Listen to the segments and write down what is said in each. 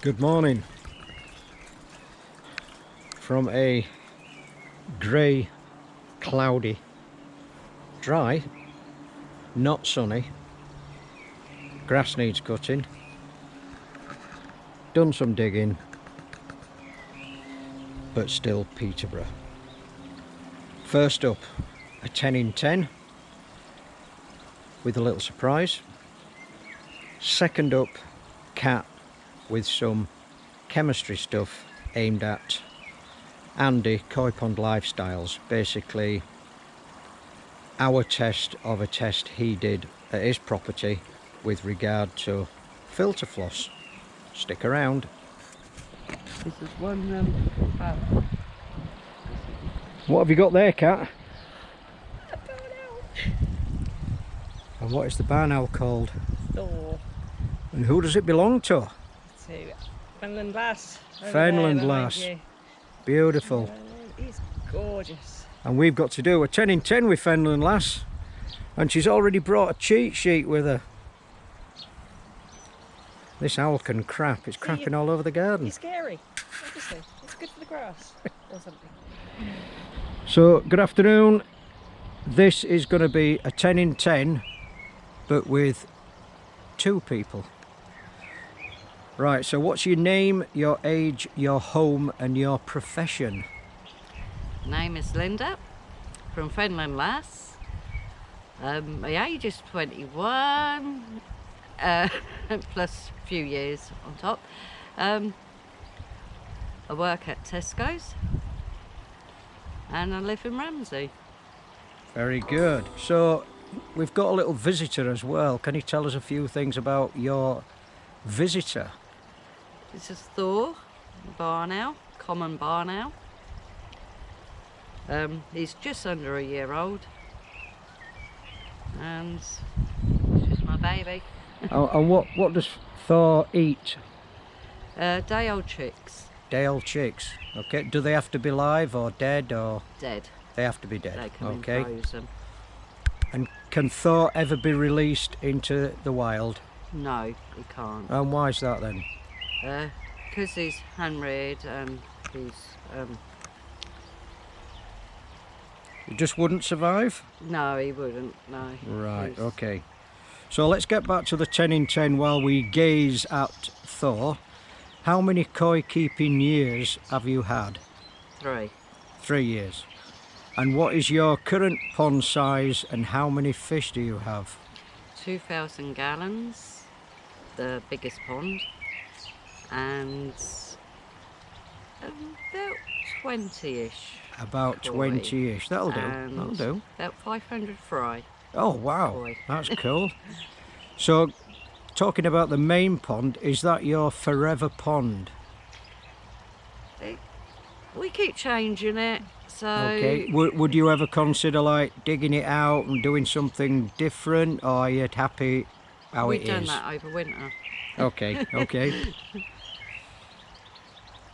Good morning from a grey, cloudy, dry, not sunny. Grass needs cutting. Done some digging, but still Peterborough. First up, a 10 in 10 with a little surprise. Second up, cat with some chemistry stuff aimed at Andy, Koi Pond Lifestyles. Basically our test of a test he did at his property with regard to filter floss. Stick around. This is one What have you got there, Kat? a barn owl. And what is the barn owl called? Thor. And who does it belong to? To Fenland Lass. over Fenland there, Lass. behind you. Beautiful. He's gorgeous. And we've got to do a 10 in 10 with Fenland Lass. And she's already brought a cheat sheet with her. This owl can crap. It's crapping all over the garden. He's scary. Obviously. It's good for the grass or something. So, good afternoon. This is going to be a 10 in 10, but with two people. Right, so what's your name, your age, your home and your profession? Name is Linda from Fenland Lass. My age is 21, plus a few years on top. I work at Tesco's and I live in Ramsey. Very good. So we've got a little visitor as well. Can you tell us a few things about your visitor? This is Thor, barn owl, common barn owl. He's just under a year old and it's just my baby. And what does Thor eat? Day-old chicks. Day-old chicks. Okay. Do they have to be live or dead or? Dead. They have to be dead. They come Okay. in frozen. And can Thor ever be released into the wild? No, he can't. And why is that then? Because he's hand-reared and he's It just wouldn't survive? no, he wouldn't. No. Right, He's- okay. So let's get back to the 10 in 10 while we gaze at Thor. How many koi keeping years have you had? 3. 3 years. And what is your current pond size and how many fish do you have? 2,000 gallons, the biggest pond, and about 20-ish. About Koi. 20-ish. That'll do. And That'll do. About 500 fry. Oh wow, Koi. that's cool. So, talking about the main pond, is that your forever pond? We keep changing it, so Okay. Would you ever consider like digging it out and doing something different, or are you happy how we've it done is? that over winter. Okay, okay.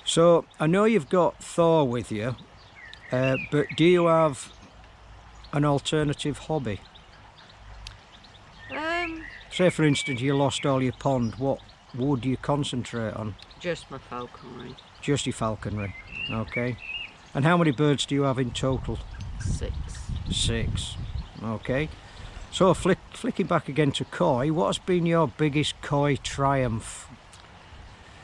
So, I know you've got Thor with you, but do you have an alternative hobby? Say for instance you lost all your pond, what would you concentrate on? Just my falconry. Just your falconry, okay. And how many birds do you have in total? 6. 6, okay. So flicking back again to koi, what has been your biggest koi triumph?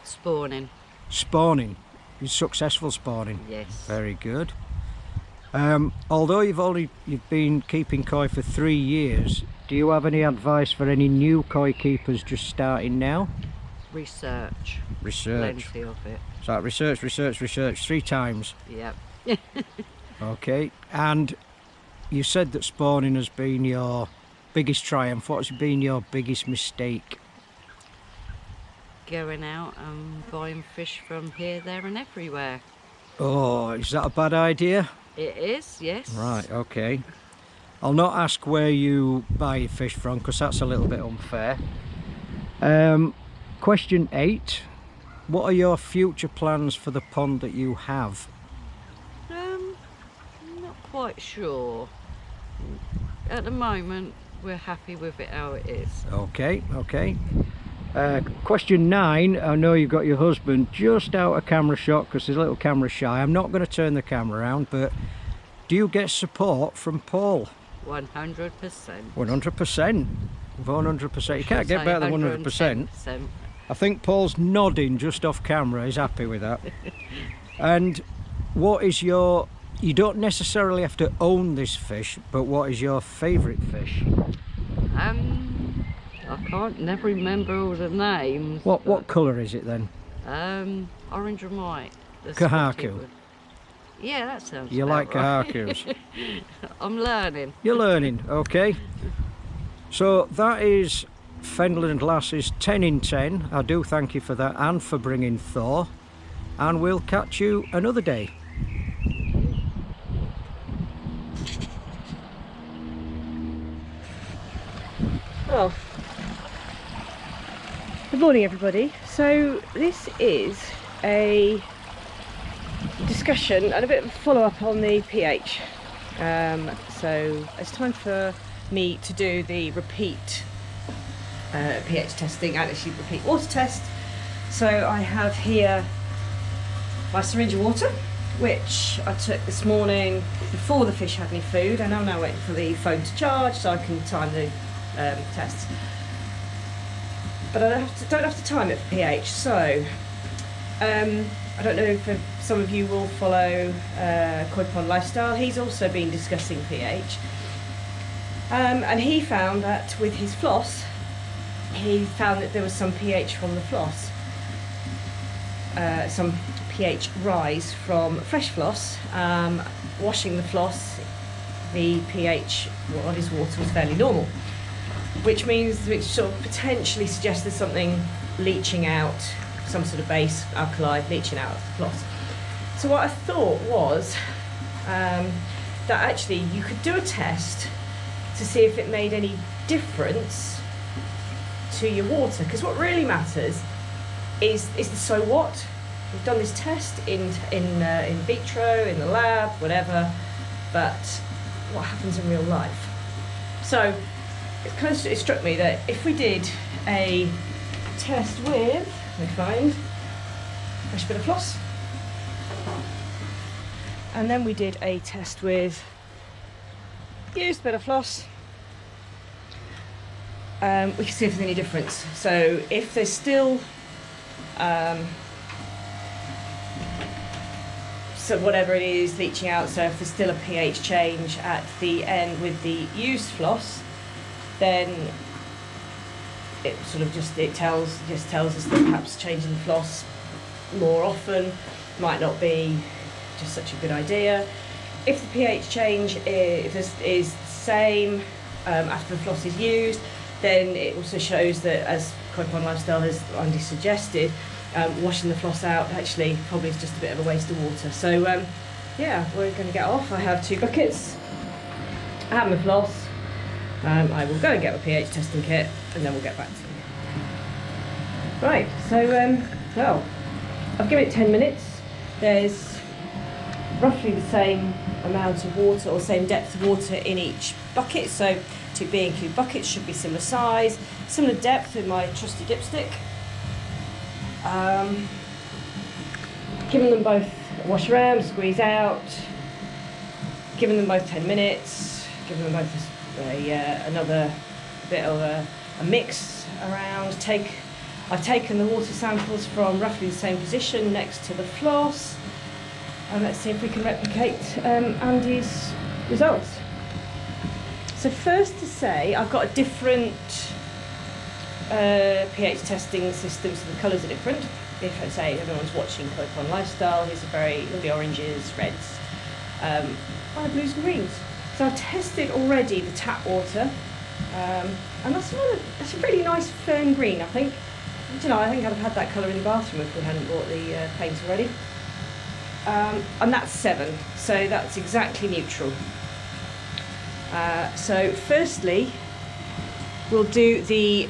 Spawning. Spawning, successful spawning. Yes. Very good. Although you've been keeping koi for 3 years, do you have any advice for any new koi keepers just starting now? Research. Research. Plenty of it. So research 3 times. Yep. Okay. And you said that spawning has been your biggest triumph. What's been your biggest mistake? Going out and buying fish from here, there and everywhere. Oh, is that a bad idea? It is, yes. Right, okay. I'll not ask where you buy your fish from because that's a little bit unfair. Question 8. What are your future plans for the pond that you have? Not quite sure. At the moment, we're happy with it how it is. Okay, okay. Question 9. I know you've got your husband just out of camera shot because he's a little camera shy. I'm not going to turn the camera around, but do you get support from Paul? 100%. 100%. 100%. You can't get better than 100%. I think Paul's nodding just off camera. He's happy with that. And what is your... You don't necessarily have to own this fish, but what is your favourite fish? I can't never remember all the names. What colour is it then? Orange and white. Kahaku. Yeah, that sounds You about like right. kahakus? I'm learning. You're learning, okay. So that is Fenland Lasses 10 in 10. I do thank you for that and for bringing Thor. And we'll catch you another day. Oh. Good morning, everybody. So this is a discussion and a bit of a follow-up on the pH. So it's time for me to do the repeat pH testing and actually repeat water test. So I have here my syringe of water, which I took this morning before the fish had any food, and I'm now waiting for the phone to charge so I can time the tests. But I don't have to time it for pH. So I don't know if some of you will follow Koi Pond Lifestyle. He's also been discussing pH, and he found that with his floss, he found that there was some pH from the floss, some pH rise from fresh floss. Washing the floss, the pH of his water was fairly normal, which sort of potentially suggests there's something leaching out, some sort of base alkali leaching out of the floss. So what I thought was that actually you could do a test to see if it made any difference to your water, because what really matters is the so what. We've done this test in vitro, in the lab, whatever, but what happens in real life? So it struck me that if we did a test with, let me find, fresh bit of floss, and then we did a test with used bit of floss, we can see if there's any difference. So if there's still so whatever it is leaching out, so if there's still a pH change at the end with the used floss, then it sort of just tells us that perhaps changing the floss more often might not be just such a good idea. If the pH change is the same after the floss is used, then it also shows that, as Koi Pond Lifestyle has Andy suggested, washing the floss out actually probably is just a bit of a waste of water. So yeah, we're going to get off. I have 2 buckets. I have my floss. I will go and get my pH testing kit, and then we'll get back to you. Right, so well, I've given it 10 minutes. There's roughly the same amount of water or same depth of water in each bucket. So 2 B&Q buckets should be similar size, similar depth with my trusty dipstick. Giving them both a wash around, squeeze out, giving them both 10 minutes, giving them both another bit of a mix around. I've taken the water samples from roughly the same position next to the floss, and let's see if we can replicate Andy's results. So first to say, I've got a different pH testing system, so the colours are different. If I say everyone's watching Koi Pond Lifestyle, these are all the oranges, reds, and blues and greens. So I've tested already the tap water, and that's a really nice fern green, I think. Do you know, I think I'd have had that colour in the bathroom if we hadn't bought the paint already. And that's 7, so that's exactly neutral. So firstly, we'll do the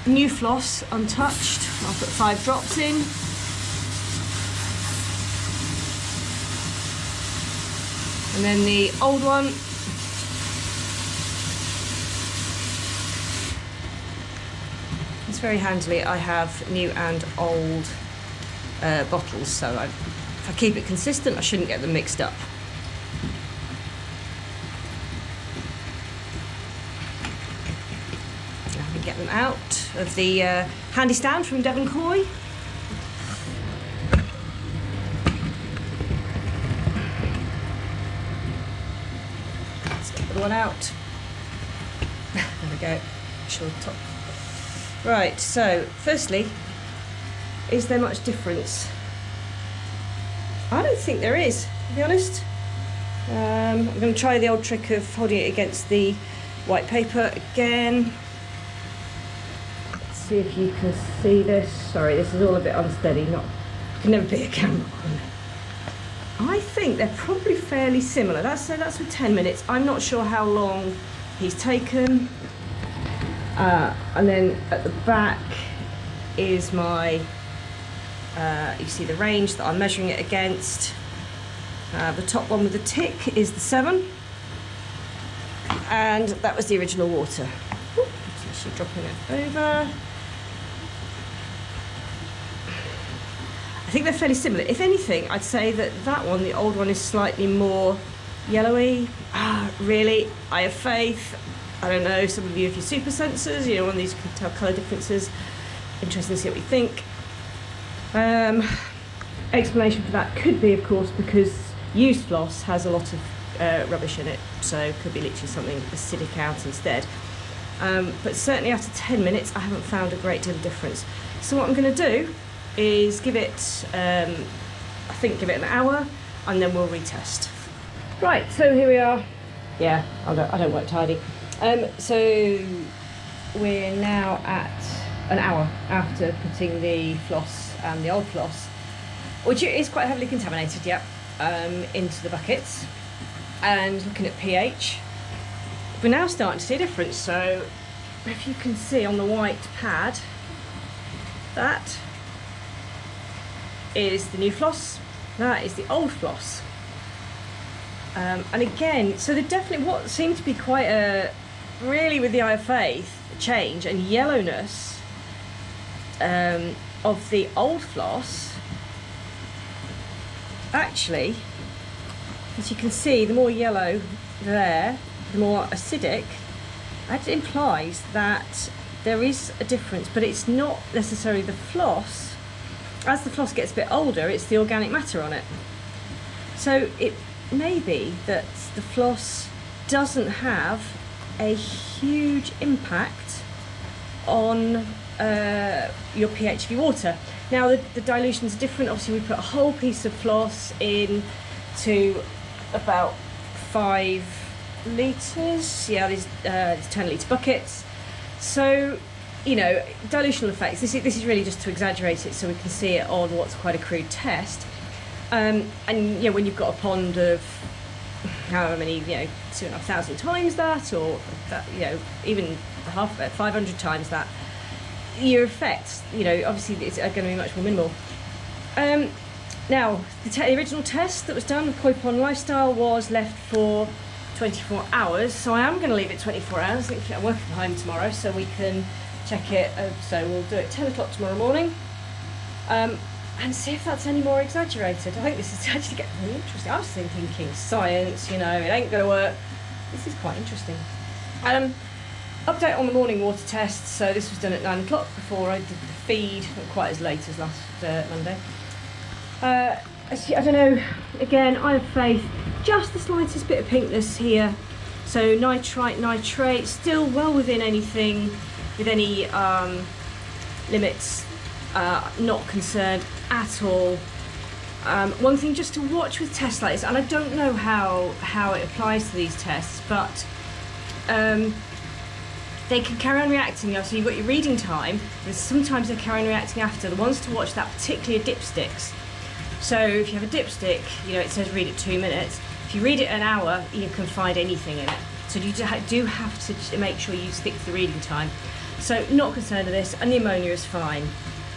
new floss untouched. I'll put 5 drops in. And then the old one. It's very handily, I have new and old bottles, so if I keep it consistent, I shouldn't get them mixed up. Now we get them out of the handy stand from Devon Koi. Let's get the other one out. There we go. Sure, top. Right, so firstly, is there much difference? I don't think there is, to be honest. I'm going to try the old trick of holding it against the white paper again. Let's see if you can see this. Sorry, this is all a bit unsteady. Can never be a camera on. I think they're probably fairly similar. That's with 10 minutes. I'm not sure how long he's taken. And then at the back is my, you see the range that I'm measuring it against. The top one with the tick is the 7. And that was the original water. Ooh, actually dropping it over. I think they're fairly similar. If anything, I'd say that one, the old one, is slightly more yellowy. Really, I have faith. I don't know, some of you have your super sensors, you know, one of these can tell colour differences. Interesting to see what you think. Explanation for that could be, of course, because used floss has a lot of rubbish in it, so it could be literally something acidic out instead. But certainly after 10 minutes, I haven't found a great deal of difference. So what I'm going to do is give it, give it an hour, and then we'll retest. Right, so here we are. Yeah, I don't work tidy. So we're now at an hour after putting the floss and the old floss, which is quite heavily contaminated, into the buckets, and looking at pH. We're now starting to see a difference. So if you can see on the white pad, that is the new floss, that is the old floss. And again, so there definitely what seemed to be quite a, really with the eye of faith, change and yellowness of the old floss. Actually, as you can see, the more yellow there, the more acidic. That implies that there is a difference, but it's not necessarily the floss. As the floss gets a bit older, it's the organic matter on it. So it may be that the floss doesn't have a huge impact on your pH of your water. Now the dilutions are different. Obviously, we put a whole piece of floss in to about 5 litres. Yeah, these 10 litre buckets. So, you know, dilutional effects. This is really just to exaggerate it so we can see it on what's quite a crude test. And you know, when you've got a pond of however many, 2,500 times that, or that, even half of it, 500 times that, your effects, obviously it's going to be much more minimal. Now, the original test that was done with Koi Pond Lifestyle was left for 24 hours, so I am going to leave it 24 hours. I'm working from home tomorrow, so we can check it. So we'll do it 10 o'clock tomorrow morning, and see if that's any more exaggerated. I think this is actually getting really interesting. I was thinking science, it ain't going to work. This is quite interesting. Update on the morning water test. So this was done at 9 o'clock before I did the feed, not quite as late as last Monday. I don't know, again, I have faith, just the slightest bit of pinkness here. So nitrite, nitrate, still well within anything, with any limits, not concerned at all. One thing just to watch with tests like this, and I don't know how it applies to these tests, but they can carry on reacting. So you've got your reading time, but sometimes they carry on reacting after. The ones to watch that particularly are dipsticks. So if you have a dipstick, it says read it 2 minutes. If you read it an hour, you can find anything in it. So you do have to make sure you stick to the reading time. So not concerned with this, and the ammonia is fine.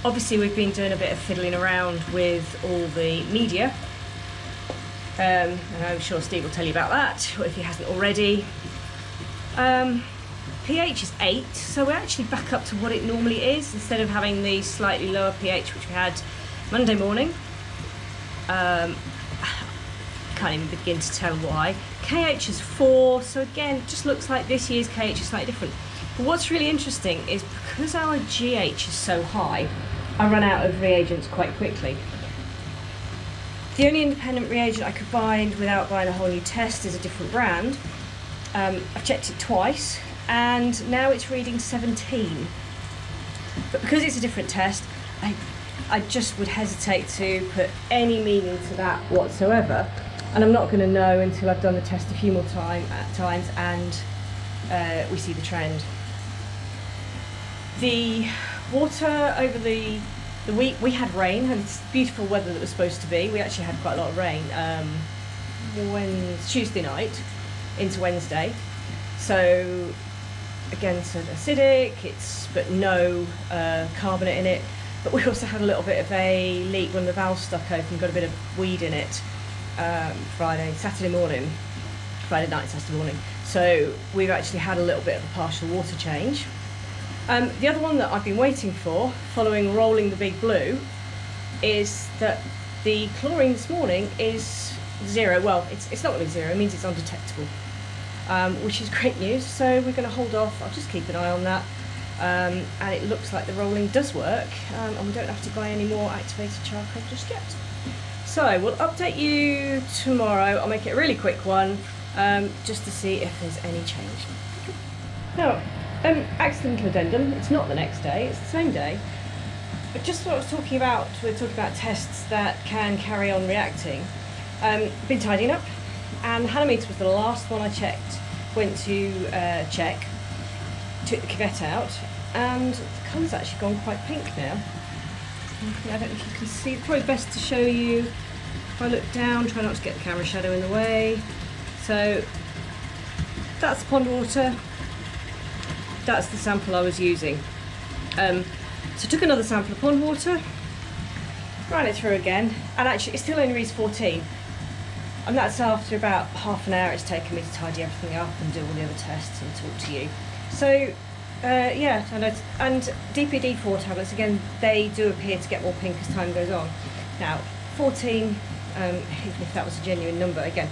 Obviously we've been doing a bit of fiddling around with all the media. And I'm sure Steve will tell you about that, if he hasn't already. pH is 8, so we're actually back up to what it normally is, instead of having the slightly lower pH which we had Monday morning. Can't even begin to tell why. KH is 4, so again, it just looks like this year's KH is slightly different. But what's really interesting is because our GH is so high, I run out of reagents quite quickly. The only independent reagent I could find without buying a whole new test is a different brand. I've checked it twice, and now it's reading 17. But because it's a different test, I just would hesitate to put any meaning to that whatsoever. And I'm not going to know until I've done the test a few more times and we see the trend. The water over the week, we had rain, and it's beautiful weather that was supposed to be. We actually had quite a lot of rain Tuesday night into Wednesday. So again, it's acidic, but no carbonate in it. But we also had a little bit of a leak when the valve stuck open, got a bit of weed in it. Friday night, Saturday morning. So we've actually had a little bit of a partial water change. The other one that I've been waiting for, following rolling the big blue, is that the chlorine this morning is 0. Well, it's not going to be 0, it means it's undetectable, which is great news. So we're going to hold off. I'll just keep an eye on that. And it looks like the rolling does work, and we don't have to buy any more activated charcoal just yet. So we'll update you tomorrow. I'll make it a really quick one, just to see if there's any change. Now, accidental addendum, it's not the next day, it's the same day. But just what I was talking about, we're talking about tests that can carry on reacting. Been tidying up, and Hanometer was the last one I checked. Went to check, took the cuvette out, and the colour's actually gone quite pink now. I don't know if you can see, it's probably best to show you if I look down, try not to get the camera shadow in the way. So that's the pond water, that's the sample I was using. So I took another sample of pond water, ran it through again, and actually it still only reads 14. And that's after about half an hour it's taken me to tidy everything up and do all the other tests and talk to you. So yeah, and DPD-4 tablets, again, they do appear to get more pink as time goes on. Now, 14, even if that was a genuine number, again,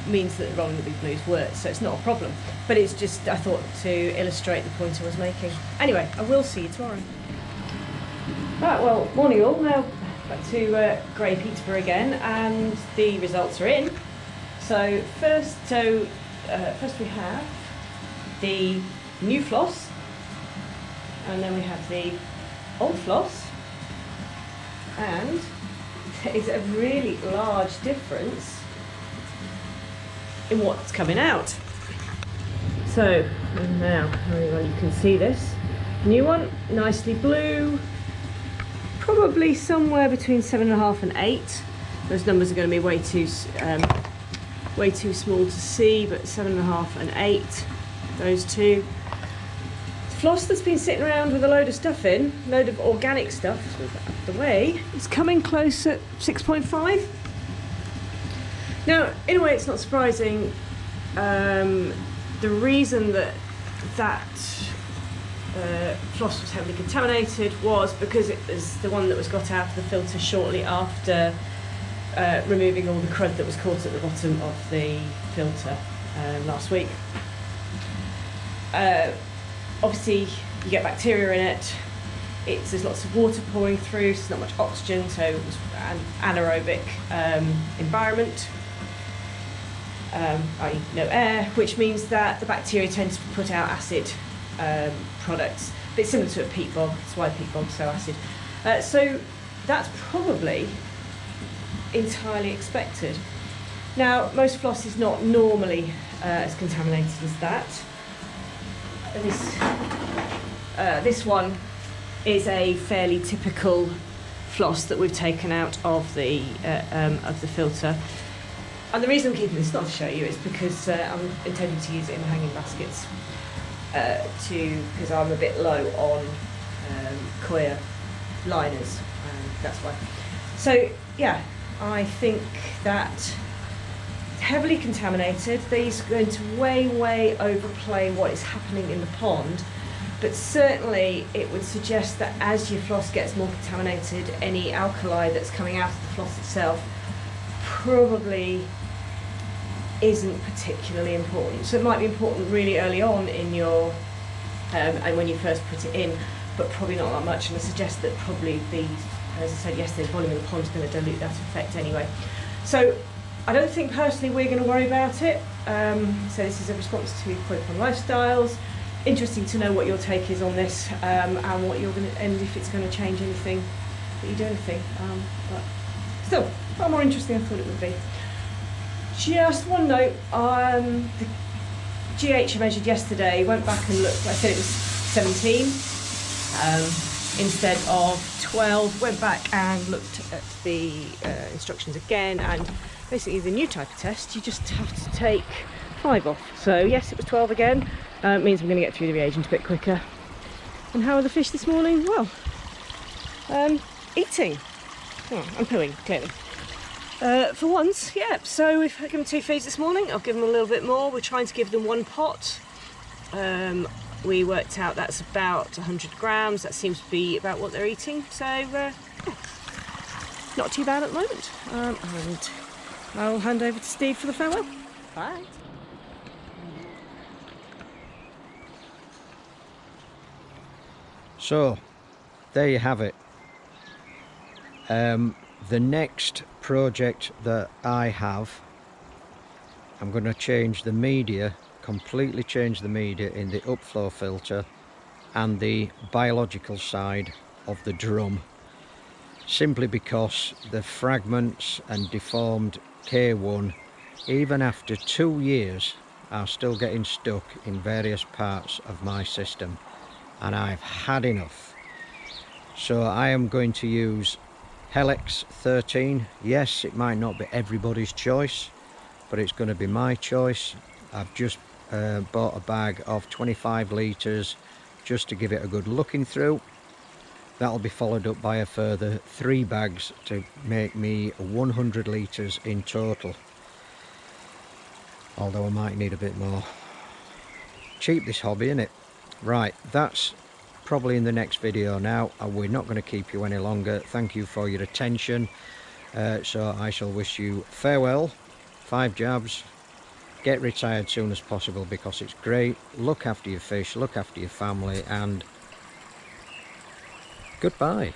means that rolling the big blues works, so it's not a problem. But it's just, I thought, to illustrate the point I was making. Anyway, I will see you tomorrow. Right, well, morning all. Now, back to Grey Peterborough again, and the results are in. So first we have the new floss, and then we have the old floss, and there is a really large difference in what's coming out. So now, very well, you can see this new one, nicely blue, probably somewhere between 7.5 and 8. Those numbers are going to be way too small to see, but 7.5 and 8, those two. Floss that's been sitting around with a load of stuff in, a load of organic stuff, so move that out of the way. It's coming close at 6.5. Now, in a way, it's not surprising. The reason that floss was heavily contaminated was because it was the one that was got out of the filter shortly after removing all the crud that was caught at the bottom of the filter last week. Obviously, you get bacteria in it. There's lots of water pouring through, so there's not much oxygen, so it was an anaerobic environment, i.e. no air, which means that the bacteria tend to put out acid products. A bit similar to a peat bog, that's why peat bog's so acid. So that's probably entirely expected. Now, most floss is not normally as contaminated as that. This one is a fairly typical floss that we've taken out of the filter. And the reason I'm keeping this not to show you is because I'm intending to use it in the hanging baskets because I'm a bit low on coir liners, and that's why. So yeah, I think that heavily contaminated. These are going to way overplay what is happening in the pond, but certainly it would suggest that as your floss gets more contaminated, any alkali that's coming out of the floss itself probably isn't particularly important. So it might be important really early on in your and when you first put it in, but probably not that much. And I suggest that probably as I said yesterday, the volume of the pond is going to dilute that effect anyway. So I don't think personally we're going to worry about it. So this is a response to Koi Pond Lifestyles. Interesting to know what your take is on this, and what you're going to, and if it's going to change anything that you do anything. But still, far more interesting than I thought it would be. Just one note, the GH I measured yesterday, went back and looked, I said it was 17 instead of 12, went back and looked at the instructions again, and basically the new type of test, you just have to take 5 off. So yes, it was 12 again, it means I'm going to get through the reagent a bit quicker. And how are the fish this morning? Well, eating. Oh, I'm pooing, clearly. For once, yeah, so we've given them 2 feeds this morning. I'll give them a little bit more. We're trying to give them 1 pot. We worked out that's about 100 grams. That seems to be about what they're eating. So, yeah, not too bad at the moment. And I'll hand over to Steve for the farewell. Bye. So, there you have it. The next project that I have, I'm going to change the media, completely change the media in the upflow filter and the biological side of the drum, simply because the fragments and deformed K1, even after 2 years, are still getting stuck in various parts of my system, and I've had enough. So I am going to use Helix 13. Yes, it might not be everybody's choice, but it's going to be my choice. I've just bought a bag of 25 litres just to give it a good looking through. That'll be followed up by a further 3 bags to make me 100 litres in total, although I might need a bit more. Cheap, this hobby, innit? Right, that's probably in the next video now, and we're not going to keep you any longer. Thank you for your attention. So I shall wish you farewell, 5 jabs, get retired soon as possible because it's great. Look after your fish, look after your family, and goodbye.